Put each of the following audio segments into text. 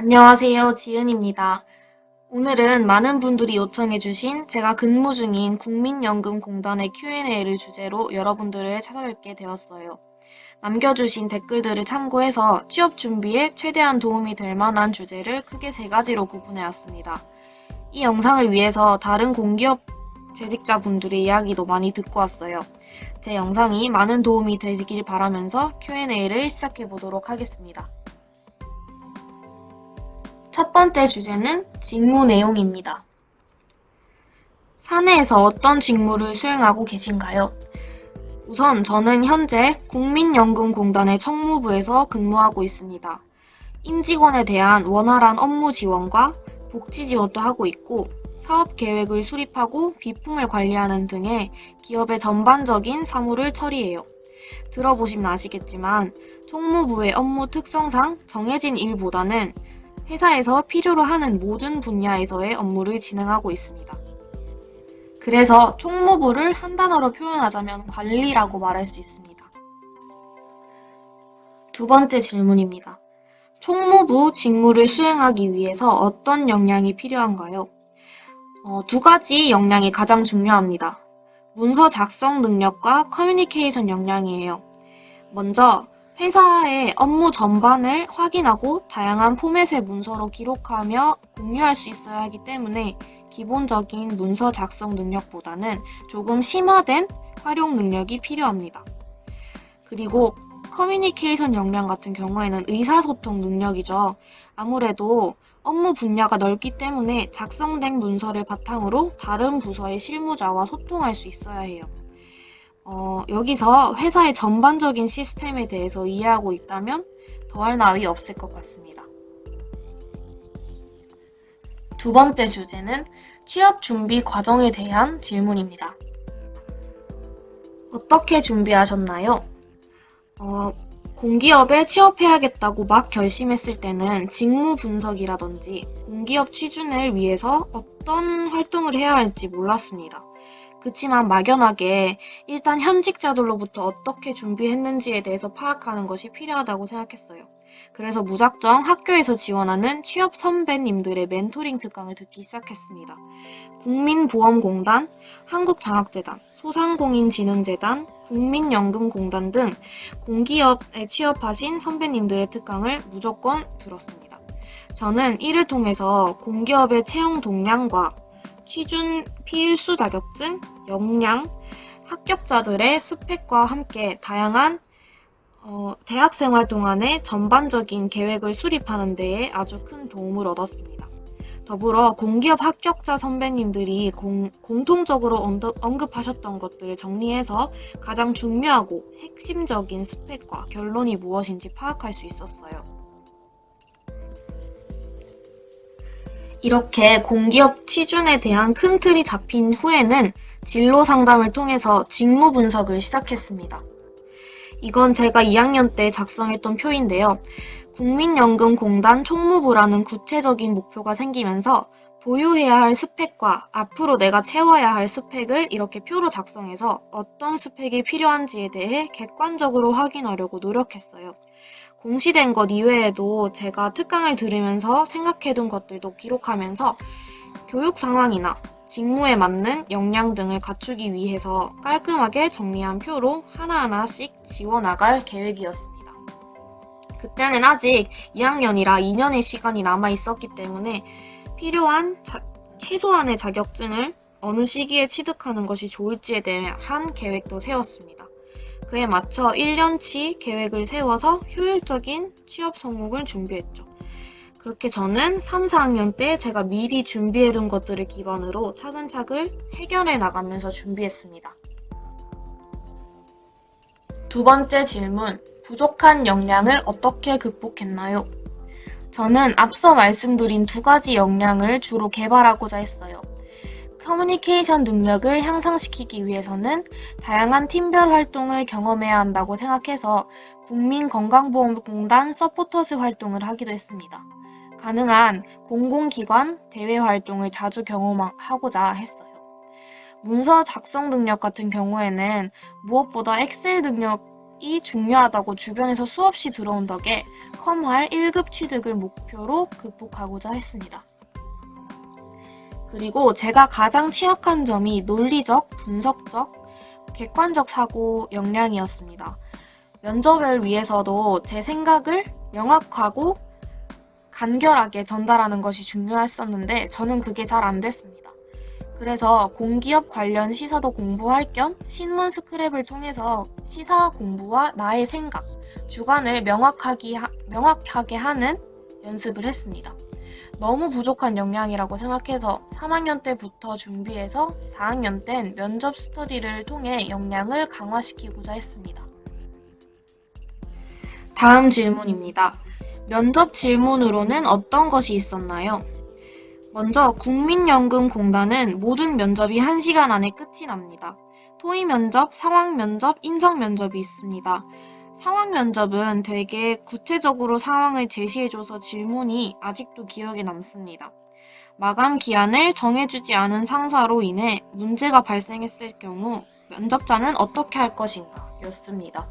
안녕하세요. 지은입니다. 오늘은 많은 분들이 요청해주신 제가 근무 중인 국민연금공단의 Q&A를 주제로 여러분들을 찾아뵙게 되었어요. 남겨주신 댓글들을 참고해서 취업 준비에 최대한 도움이 될 만한 주제를 크게 세 가지로 구분해왔습니다. 이 영상을 위해서 다른 공기업 재직자분들의 이야기도 많이 듣고 왔어요. 제 영상이 많은 도움이 되길 바라면서 Q&A를 시작해보도록 하겠습니다. 첫 번째 주제는 직무 내용입니다. 사내에서 어떤 직무를 수행하고 계신가요? 우선 저는 현재 국민연금공단의 청무부에서 근무하고 있습니다. 임직원에 대한 원활한 업무 지원과 복지 지원도 하고 있고 사업 계획을 수립하고 비품을 관리하는 등의 기업의 전반적인 사무를 처리해요. 들어보시면 아시겠지만 총무부의 업무 특성상 정해진 일보다는 회사에서 필요로 하는 모든 분야에서의 업무를 진행하고 있습니다. 그래서 총무부를 한 단어로 표현하자면 관리라고 말할 수 있습니다. 두 번째 질문입니다. 총무부 직무를 수행하기 위해서 어떤 역량이 필요한가요? 두 가지 역량이 가장 중요합니다. 문서 작성 능력과 커뮤니케이션 역량이에요. 먼저 회사의 업무 전반을 확인하고 다양한 포맷의 문서로 기록하며 공유할 수 있어야 하기 때문에 기본적인 문서 작성 능력보다는 조금 심화된 활용 능력이 필요합니다. 그리고 커뮤니케이션 역량 같은 경우에는 의사소통 능력이죠. 아무래도 업무 분야가 넓기 때문에 작성된 문서를 바탕으로 다른 부서의 실무자와 소통할 수 있어야 해요. 여기서 회사의 전반적인 시스템에 대해서 이해하고 있다면 더할 나위 없을 것 같습니다. 두 번째 주제는 취업 준비 과정에 대한 질문입니다. 어떻게 준비하셨나요? 공기업에 취업해야겠다고 막 결심했을 때는 직무 분석이라든지 공기업 취준을 위해서 어떤 활동을 해야 할지 몰랐습니다. 그치만 막연하게 일단 현직자들로부터 어떻게 준비했는지에 대해서 파악하는 것이 필요하다고 생각했어요. 그래서 무작정 학교에서 지원하는 취업 선배님들의 멘토링 특강을 듣기 시작했습니다. 국민보험공단, 한국장학재단, 소상공인진흥재단, 국민연금공단 등 공기업에 취업하신 선배님들의 특강을 무조건 들었습니다. 저는 이를 통해서 공기업의 채용 동향과 취준 필수 자격증, 역량, 합격자들의 스펙과 함께 다양한 대학생활 동안의 전반적인 계획을 수립하는 데에 아주 큰 도움을 얻었습니다. 더불어 공기업 합격자 선배님들이 공통적으로 언급하셨던 것들을 정리해서 가장 중요하고 핵심적인 스펙과 결론이 무엇인지 파악할 수 있었어요. 이렇게 공기업 취준에 대한 큰 틀이 잡힌 후에는 진로 상담을 통해서 직무 분석을 시작했습니다. 이건 제가 2학년 때 작성했던 표인데요. 국민연금공단 총무부라는 구체적인 목표가 생기면서 보유해야 할 스펙과 앞으로 내가 채워야 할 스펙을 이렇게 표로 작성해서 어떤 스펙이 필요한지에 대해 객관적으로 확인하려고 노력했어요. 공시된 것 이외에도 제가 특강을 들으면서 생각해둔 것들도 기록하면서 교육 상황이나 직무에 맞는 역량 등을 갖추기 위해서 깔끔하게 정리한 표로 하나하나씩 지워나갈 계획이었습니다. 그때는 아직 2학년이라 2년의 시간이 남아 있었기 때문에 필요한 최소한의 자격증을 어느 시기에 취득하는 것이 좋을지에 대한 계획도 세웠습니다. 그에 맞춰 1년치 계획을 세워서 효율적인 취업 성공을 준비했죠. 그렇게 저는 3, 4학년 때 제가 미리 준비해둔 것들을 기반으로 차근차근 해결해 나가면서 준비했습니다. 두 번째 질문, 부족한 역량을 어떻게 극복했나요? 저는 앞서 말씀드린 두 가지 역량을 주로 개발하고자 했어요. 커뮤니케이션 능력을 향상시키기 위해서는 다양한 팀별 활동을 경험해야 한다고 생각해서 국민건강보험공단 서포터즈 활동을 하기도 했습니다. 가능한 공공기관 대외 활동을 자주 경험하고자 했어요. 문서 작성 능력 같은 경우에는 무엇보다 엑셀 능력 취득이 중요하다고 주변에서 수없이 들어온 덕에 컴활 1급 취득을 목표로 극복하고자 했습니다. 그리고 제가 가장 취약한 점이 논리적, 분석적, 객관적 사고 역량이었습니다. 면접을 위해서도 제 생각을 명확하고 간결하게 전달하는 것이 중요했었는데 저는 그게 잘 안 됐습니다. 그래서 공기업 관련 시사도 공부할 겸 신문 스크랩을 통해서 시사 공부와 나의 생각, 주관을 명확하게 하는 연습을 했습니다. 너무 부족한 역량이라고 생각해서 3학년 때부터 준비해서 4학년 땐 면접 스터디를 통해 역량을 강화시키고자 했습니다. 다음 질문입니다. 면접 질문으로는 어떤 것이 있었나요? 먼저 국민연금공단은 모든 면접이 1시간 안에 끝이 납니다. 토의 면접, 상황 면접, 인성 면접이 있습니다. 상황 면접은 되게 구체적으로 상황을 제시해줘서 질문이 아직도 기억에 남습니다. 마감 기한을 정해주지 않은 상사로 인해 문제가 발생했을 경우 면접자는 어떻게 할 것인가 였습니다.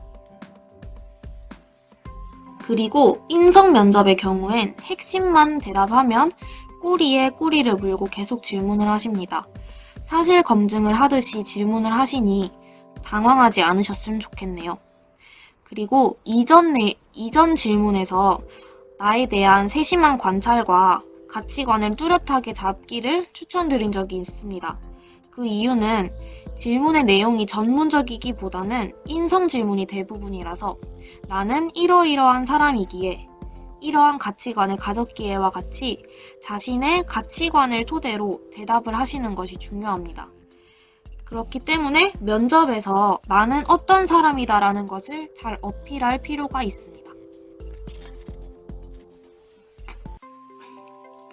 그리고 인성 면접의 경우엔 핵심만 대답하면 꼬리에 꼬리를 물고 계속 질문을 하십니다. 사실 검증을 하듯이 질문을 하시니 당황하지 않으셨으면 좋겠네요. 그리고 이전 질문에서 나에 대한 세심한 관찰과 가치관을 뚜렷하게 잡기를 추천드린 적이 있습니다. 그 이유는 질문의 내용이 전문적이기보다는 인성 질문이 대부분이라서 나는 이러이러한 사람이기에 이러한 가치관을 가졌기에와 같이 자신의 가치관을 토대로 대답을 하시는 것이 중요합니다. 그렇기 때문에 면접에서 나는 어떤 사람이다라는 것을 잘 어필할 필요가 있습니다.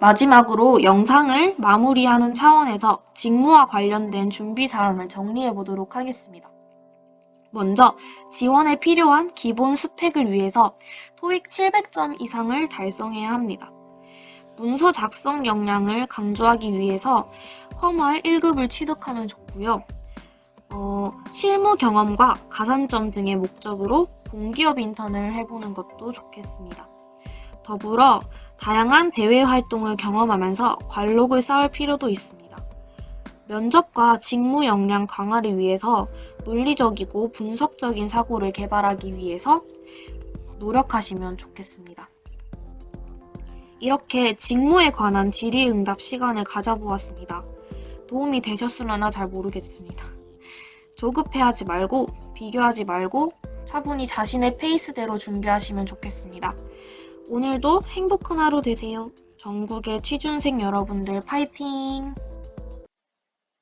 마지막으로 영상을 마무리하는 차원에서 직무와 관련된 준비 사항을 정리해 보도록 하겠습니다. 먼저 지원에 필요한 기본 스펙을 위해서 토익 700점 이상을 달성해야 합니다. 문서 작성 역량을 강조하기 위해서 컴활 1급을 취득하면 좋고요. 실무 경험과 가산점 등의 목적으로 공기업 인턴을 해보는 것도 좋겠습니다. 더불어 다양한 대외 활동을 경험하면서 관록을 쌓을 필요도 있습니다. 면접과 직무 역량 강화를 위해서 논리적이고 분석적인 사고를 개발하기 위해서 노력하시면 좋겠습니다. 이렇게 직무에 관한 질의응답 시간을 가져보았습니다. 도움이 되셨으려나 잘 모르겠습니다. 조급해하지 말고 비교하지 말고 차분히 자신의 페이스대로 준비하시면 좋겠습니다. 오늘도 행복한 하루 되세요. 전국의 취준생 여러분들 파이팅!